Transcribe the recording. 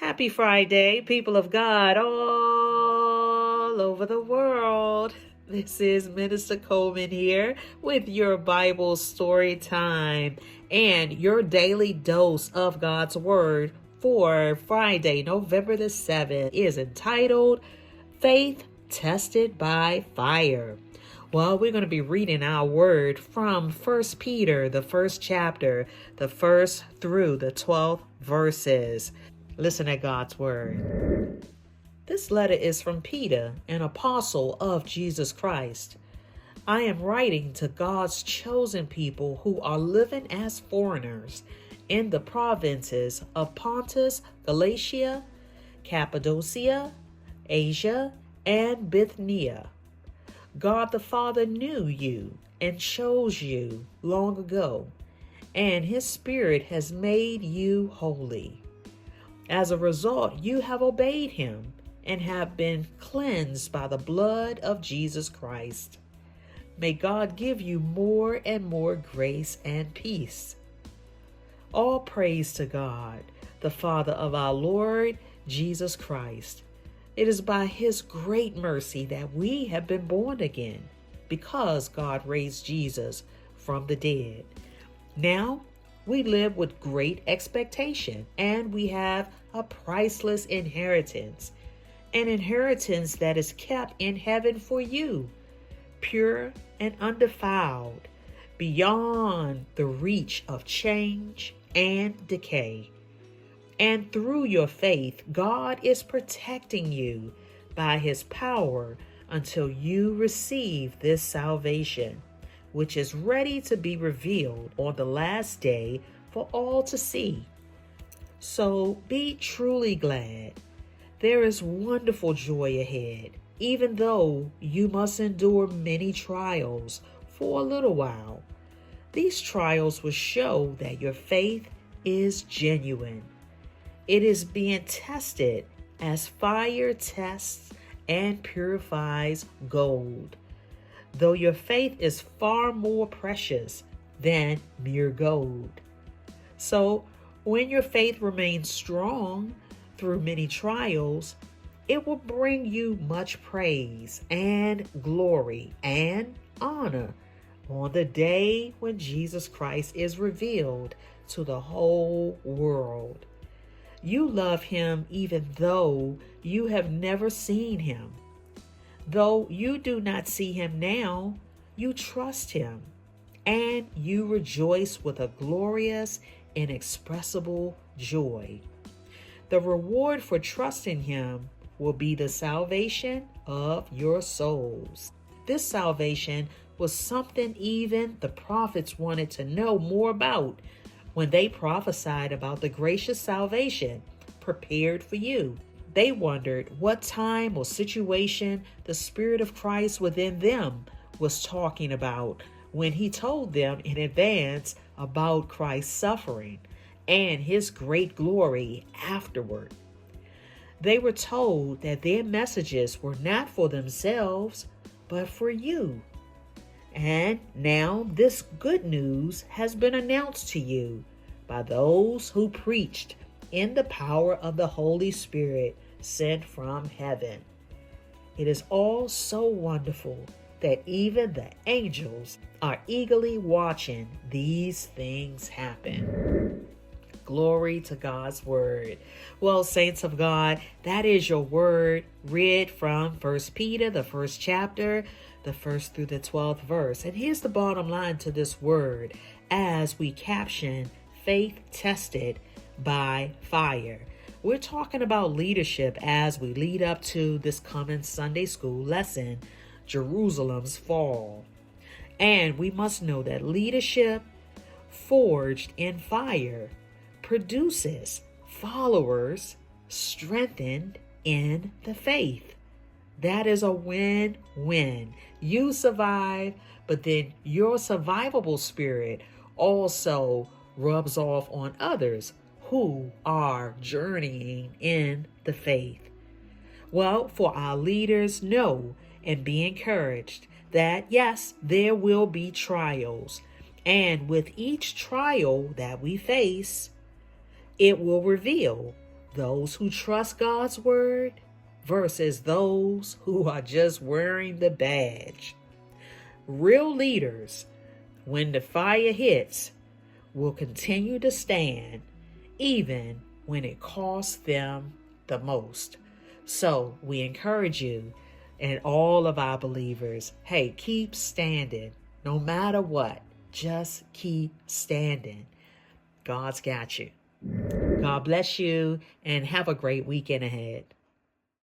Happy Friday, people of God all over the world. This is Minister Coleman here with your Bible story time and your daily dose of God's Word for Friday, November the 7th is entitled Faith Tested by Fire. Well, we're going to be reading our word from 1 Peter, the first chapter, the 1st through the 12th verses. Listen at God's word. This letter is from Peter, an apostle of Jesus Christ. I am writing to God's chosen people who are living as foreigners in the provinces of Pontus, Galatia, Cappadocia, Asia, and Bithynia. God the Father knew you and chose you long ago, and His Spirit has made you holy. As a result, you have obeyed Him and have been cleansed by the blood of Jesus Christ. May God give you more and more grace and peace. All praise to God, the Father of our Lord Jesus Christ. It is by His great mercy that we have been born again, because God raised Jesus from the dead. Now we live with great expectation, and we have a priceless inheritance, an inheritance that is kept in heaven for you, pure and undefiled, beyond the reach of change and decay. And through your faith, God is protecting you by His power until you receive this salvation, which is ready to be revealed on the last day for all to see. So be truly glad. There is wonderful joy ahead, even though you must endure many trials for a little while. These trials will show that your faith is genuine. It is being tested as fire tests and purifies gold, though your faith is far more precious than mere gold. So, when your faith remains strong through many trials, it will bring you much praise and glory and honor on the day when Jesus Christ is revealed to the whole world. You love Him even though you have never seen Him. Though you do not see Him now, you trust Him, and you rejoice with a glorious, inexpressible joy. The reward for trusting Him will be the salvation of your souls. This salvation was something even the prophets wanted to know more about when they prophesied about the gracious salvation prepared for you. They wondered what time or situation the Spirit of Christ within them was talking about when He told them in advance about Christ's suffering and His great glory afterward. They were told that their messages were not for themselves, but for you. And now this good news has been announced to you by those who preached in the power of the Holy Spirit sent from heaven. It is all so wonderful that even the angels are eagerly watching these things happen. Glory to God's word. Well, saints of God, that is your word read from 1 Peter, the first chapter, the 1st through the 12th verse. And here's the bottom line to this word as we caption faith tested by fire. We're talking about leadership as we lead up to this coming Sunday school lesson, Jerusalem's fall. And we must know that leadership forged in fire produces followers strengthened in the faith. That is a win-win. You survive, but then your survivable spirit also rubs off on others who are journeying in the faith. Well, for our leaders, know and be encouraged that yes, there will be trials. And with each trial that we face, it will reveal Those who trust God's word versus those who are just wearing the badge. Real leaders, when the fire hits, will continue to stand even when it costs them the most. So we encourage you and all of our believers, hey, keep standing no matter what. Just keep standing. God's got you. God bless you and have a great weekend ahead.